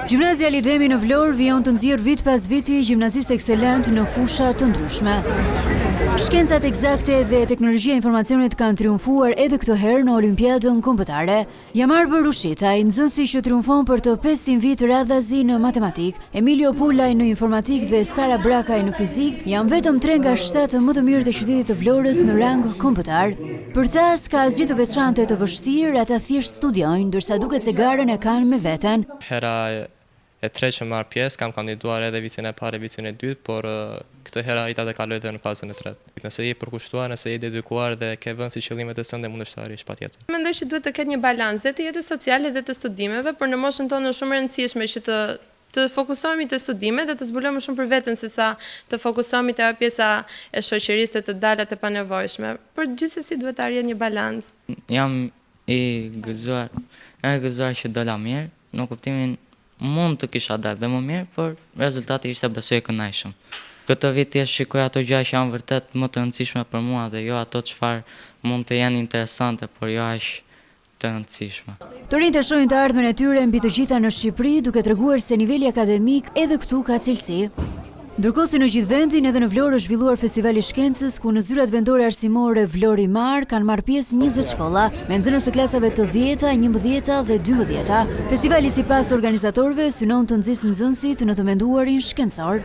Gjimnazia Lidemi në Vlorë vijon të nxjerrë vit pas viti gjimnazistë ekselent në fusha të ndryshme. Shkencat eksakte dhe teknologjia e informacionit kanë triumfuar edhe këtë herë në Olimpiadën kombëtare. Jamar Berushitaj, nxënësi që triumfon për të 5 vit radhazi në matematik, Emilio Pulaj në informatik dhe Sara Brakaj në fizik, janë vetëm 3 nga 7 më të mirë të qytetit të Vlorës në rang kombëtar. Për ta s'ka asgjë të veçantë të vështirë, ata thjesht studiojnë, ndërsa duket se garën e kanë me veten. Hera e tre që marr pjesë, kam kandiduar edhe vitin e parë e vitin e dytë, por këtë herë arrita të kaloj edhe në fazën e tretë. Nëse je përkushtuar, nëse je dedikuar dhe ke vënë si qëllimet e sënde, mund të arrish patjetër. Mendoj që duhet të ketë një balans dhe të jetës sociale dhe të studimeve, por në moshën tonë është shumë e rëndësishme që të fokusohemi te studimet dhe të zbulojmë më shumë për veten se sa të fokusohemi te pjesa e shoqërisë të dalat e panevojshme. Por gjithsesi duhet të arrijë një balans. Jam i gëzuar që dola mirë, në kuptimin mund të kisha dalë dhe më mirë, por rezultati ishte besoj kënaqshëm. Këtë vit thjesht shikoj ato gjëra që janë vërtet më të rëndësishme për mua dhe jo ato çfarë mund të jenë interesante, por jo aq të rëndësishme. Të rinjtë shohin të ardhmen e tyre mbi të gjitha në Shqipëri, duke treguar se niveli akademik edhe këtu ka cilësi. Ndërkohë se në gjithë vendin, edhe në Vlorë është zhvilluar festivali shkencës, ku në zyrat vendore arsimore Vlori Mar kanë marrë pjesë 20 shkolla, me nxënës së klasave të 10, 11 dhe 12. Festivali sipas organizatorëve synon të nxjisë nxënësit në të menduarin shkencor.